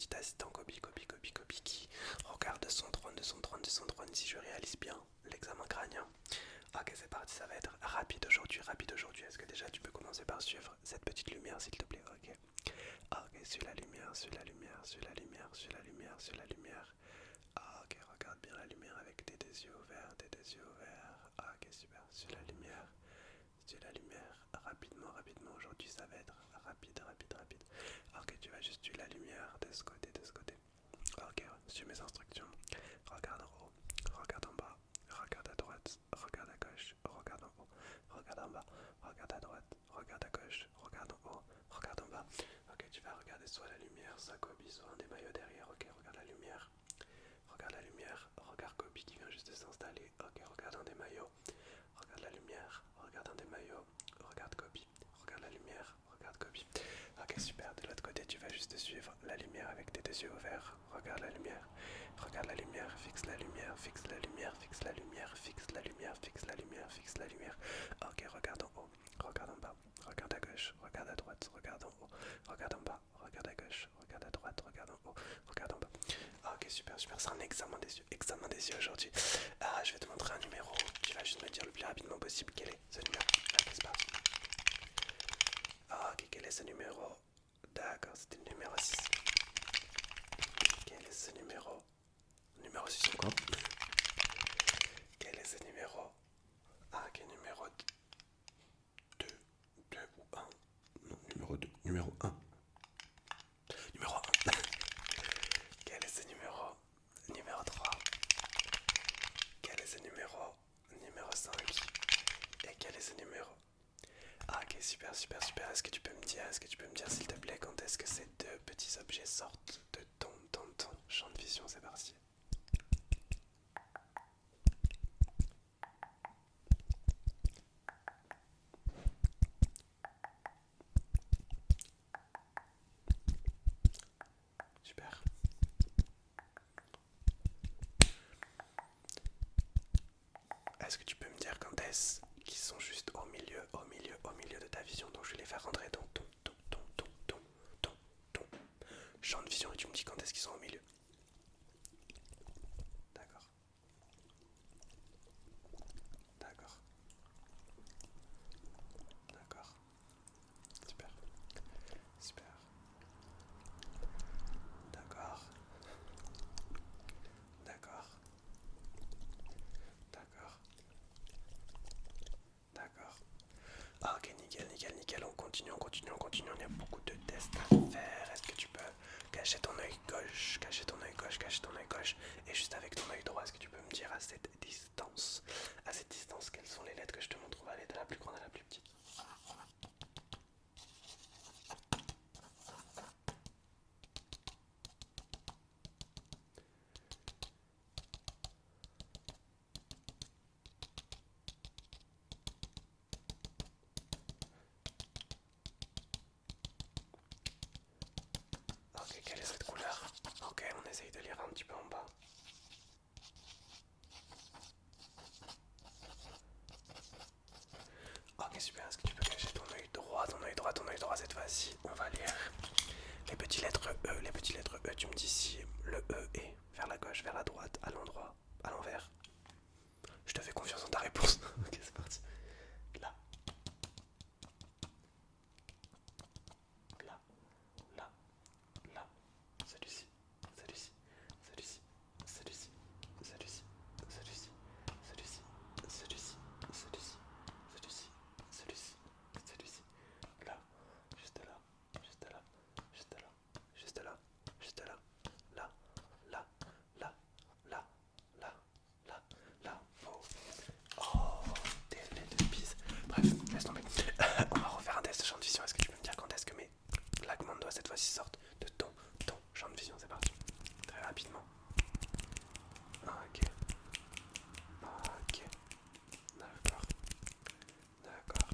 petit assistant Kobe qui regarde de son trône, si je réalise bien l'examen crânien. Ok, c'est parti, ça va être rapide aujourd'hui, rapide aujourd'hui. Est-ce que déjà tu peux commencer par suivre cette petite lumière, s'il te plaît? Ok. Ok, suis la lumière, suis la lumière, suis la lumière, suis la lumière, suis la lumière. Ok, regarde bien la lumière avec tes deux yeux ouverts, tes deux yeux ouverts. Ok, super, suis la lumière. Suis la lumière, rapidement, rapidement, aujourd'hui ça va être rapide, rapide, rapide. Ok, tu vas juste suivre la lumière de ce côté, de ce côté. Ok, suis mes instructions. Regarde en haut, regarde en bas, regarde à droite, regarde à gauche, regarde en haut, regarde en bas, regarde à droite, regarde à gauche, regarde en haut, regarde en bas. Ok, tu vas regarder soit la lumière, soit Kobe, soit un des maillots derrière. Ok, regarde la lumière. Regarde la lumière, regarde Kobe qui vient juste de s'installer. Ok, regarde un des maillots. Regarde la lumière, regarde un des maillots, regarde Kobe, regarde la lumière, regarde Kobe. Ok, super, de l'autre côté, tu vas juste suivre la lumière avec tes deux yeux ouverts. Regarde la lumière, fixe la lumière, fixe la lumière, fixe la lumière, fixe la lumière, fixe la lumière, fixe la lumière. Ok, regarde en haut, regarde en bas, regarde à gauche, regarde à droite, regarde en haut, regarde en bas, regarde à gauche, regarde à droite, regarde en haut, regarde en bas. Ok, super, super, c'est un examen des yeux aujourd'hui. Je vais te montrer un numéro. Tu vas juste me dire le plus rapidement possible quel est ce numéro. Ok, c'est parti. Ok, quel est ce numéro? D'accord, c'était le numéro 6. Quel est ce numéro? Numéro 6 encore. Quel est ce numéro? Ah, quel numéro 2 2 ou un? Non, numéro 2. Numéro un. Numéro un. Quel est ce numéro? Numéro 3. Quel est ce numéro? Numéro 5. Et quel est ce numéro? Ah, ok, super, super, super. Est-ce que tu peux me dire s'il te plaît quand est-ce que ces deux petits objets sortent de ton champ de vision? C'est parti. Super. Est-ce que tu peux me dire quand est-ce qu'ils sont juste au milieu de ta vision? Donc je vais les faire rentrer dans ton champ de vision et tu me dis quand est-ce qu'ils sont au milieu. D'accord, d'accord, d'accord. Super, super. D'accord, d'accord, d'accord, d'accord. Ah, ok, nickel, nickel, nickel. On continue, on continue, on continue. On a beaucoup de tests à faire. Est-ce que tu peux cacher ton œil gauche, cacher ton œil gauche, cacher ton œil gauche, et juste avec ton œil droit, est-ce que tu peux me dire à cette distance, quelles sont les lettres que je te montre? On va aller de la plus grande à la plus petite. Ok, quelle est cette couleur? Ok, on essaye de lire un petit peu en bas. Ok, super. Est-ce que tu peux cacher ton œil droit, ton œil droit, ton œil droit cette fois-ci? On va lire les petites lettres E. Les petites lettres E, tu me dis si le E est vers la gauche, vers la droite, à l'endroit, à l'envers. Je te fais confiance dans ta réponse. Ok, c'est parti. Là, là, là, là. Celui-ci, celui-ci, celui-ci, celui-ci, celui-ci, celui-ci, celui-ci, celui-ci, celui-ci, celui-ci, celui-ci, celui-ci. Là, juste là, juste là, juste là, juste là, juste là, là, là, là, là, là, là, là. Oh, oh, des bise. Bref, laisse tomber. On va refaire un test de champ de vision. Est-ce que tu peux me dire quand est-ce que mes claquements de doigts cette fois-ci sortent de ton champ de vision? C'est parti. Très rapidement. Ok. Ok. D'accord. D'accord.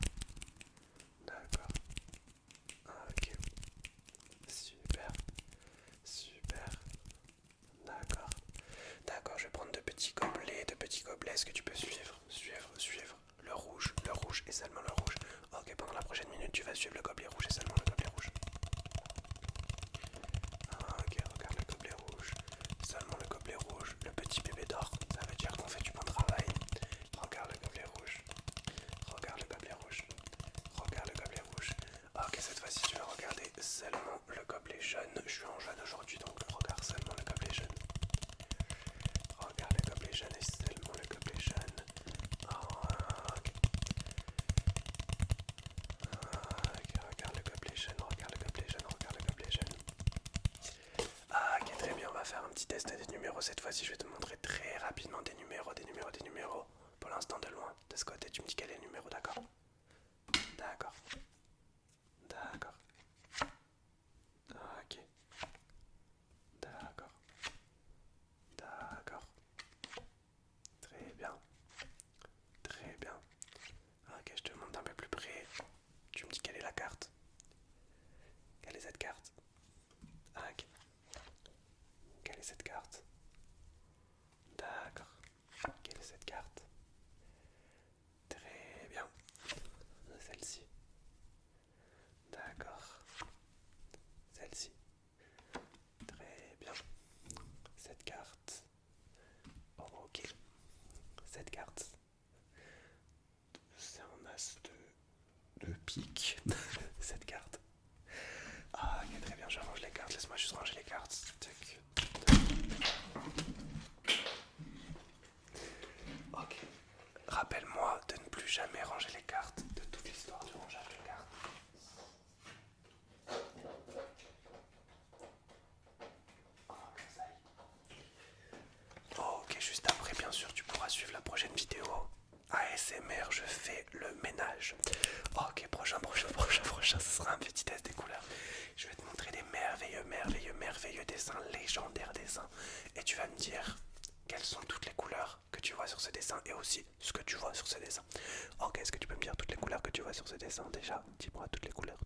D'accord. Ok. Super. Super. D'accord. D'accord, je vais prendre de petits gobelets, de petits gobelets. Est-ce que tu peux suivre le rouge et seulement le rouge? Ok, pendant la prochaine minute, tu vas suivre le gobelet rouge et seulement le gobelet rouge. Ok, regarde. numéros cette fois-ci. Je vais te montrer très rapidement des numéros. Pour l'instant de loin. De ce côté, tu me dis quel est le numéro, d'accord? D'accord. D'accord. Ok. D'accord. D'accord. Très bien. Très bien. Ok, je te montre un peu plus près. Tu me dis quelle est la carte? Quelle est cette carte? Ok. Quelle est cette carte? D'accord. Quelle est cette carte? Très bien. Celle-ci. D'accord. Celle-ci. Très bien. Cette carte. Ok. Cette carte. C'est un as de pique. Cette carte. Ah, ok, très bien, je range les cartes. Laisse-moi juste ranger les cartes. Tac. Ok. Rappelle-moi de ne plus jamais ranger les cartes de toute l'histoire du rangeage de cartes. Ok, ça y est. Ok, juste après, bien sûr, tu pourras suivre la prochaine vidéo. ASMR, je fais le ménage. Ok, prochain, ce sera un petit test des couleurs. Je vais te montrer des merveilleux dessins, légendaires dessins. Et tu vas me dire quelles sont toutes les couleurs que tu vois sur ce dessin et aussi ce que tu vois sur ce dessin. Ok, est-ce que tu peux me dire toutes les couleurs que tu vois sur ce dessin déjà? Dis-moi toutes les couleurs.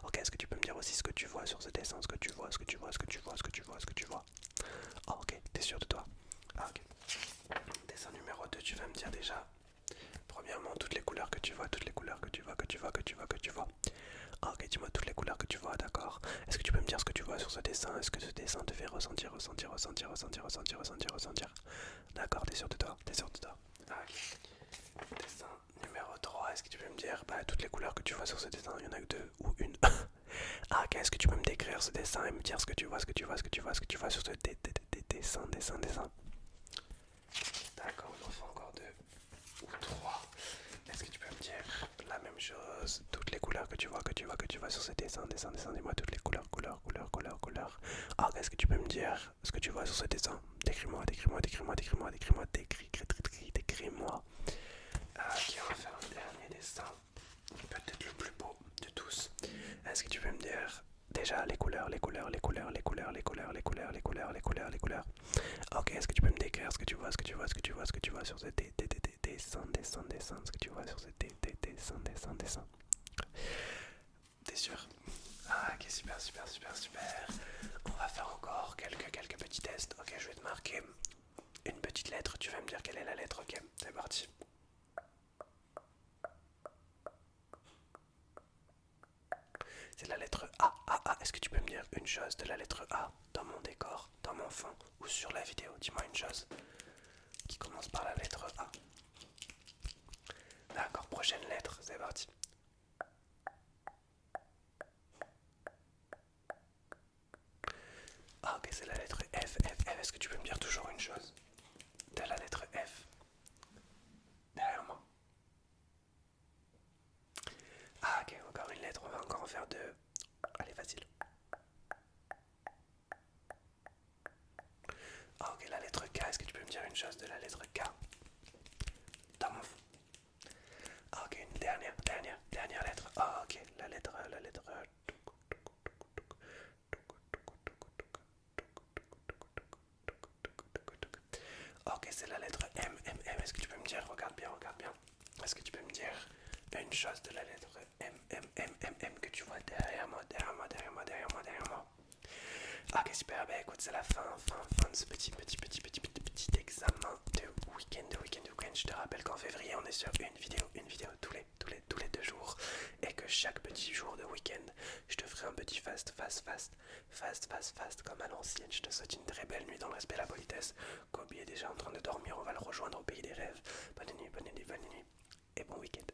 Ok, est-ce que tu peux me dire aussi ce que tu vois sur ce dessin? Ce que tu vois. Ok, t'es sûr de toi? Ah, ok. Dessin numéro 2, tu vas me dire déjà, premièrement, toutes les couleurs que tu vois. Ok, dis-moi toutes les couleurs que tu vois, d'accord. Est-ce que tu peux me dire ce que tu vois sur ce dessin? Est-ce que ce dessin te fait ressentir? D'accord, t'es sûr de toi? Ah, ok. Dessin numéro 3, est-ce que tu peux me dire toutes les couleurs que tu vois sur ce dessin? Il y en a que deux ou une? Ah, ok, est-ce que tu peux me décrire ce dessin et me dire ce que tu vois sur ce dessin? D'accord, on en fait encore deux ou trois. Est-ce que tu peux me dire la même chose? Toutes les couleurs que tu vois sur ce dessin, dis-moi toutes les couleurs. Ah, est-ce que tu peux me dire ce que tu vois sur ce dessin? Décris-moi. Ok, on va faire un dernier dessin, peut-être le plus beau de tous. Est-ce que tu peux me dire déjà les couleurs? Ok, est-ce que tu peux me décrire ce que tu vois sur ce dessin, ce que tu vois sur ce dessin? T'es sûr? Ah, ok, super. On va faire encore quelques petits tests. Ok, je vais te marquer une petite lettre. Tu vas me dire quelle est la lettre. Ok, c'est parti. C'est la lettre A. Est-ce que tu peux me dire une chose de la lettre A dans mon décor, dans mon fond ou sur la vidéo? Dis-moi une chose qui commence par la lettre A. D'accord, prochaine lettre, c'est parti. Ah, ok, c'est la lettre F. Est-ce que tu peux me dire toujours une chose de la lettre F derrière moi? Ah, ok, encore une lettre, on va encore en faire deux. Allez, facile. Ah, ok, la lettre K, est-ce que tu peux me dire une chose de la lettre K dans mon fond? Ah, ok, une dernière lettre. Ah, ok, la lettre. Ok, c'est la lettre M. Est-ce que tu peux me dire, regarde bien. Est-ce que tu peux me dire une chose de la lettre M que tu vois derrière moi? Ok, super, bah écoute, c'est la fin de ce petit examen de week-end. Je te rappelle qu'en février, on est sur une vidéo tous les 2 jours. Et que chaque petit jour de week-end, je te ferai un petit fast comme à l'ancienne. Je te souhaite une très belle nuit dans le respect et la politesse. Kobe est déjà en train de dormir, on va le rejoindre au pays des rêves. Bonne nuit et bon week-end.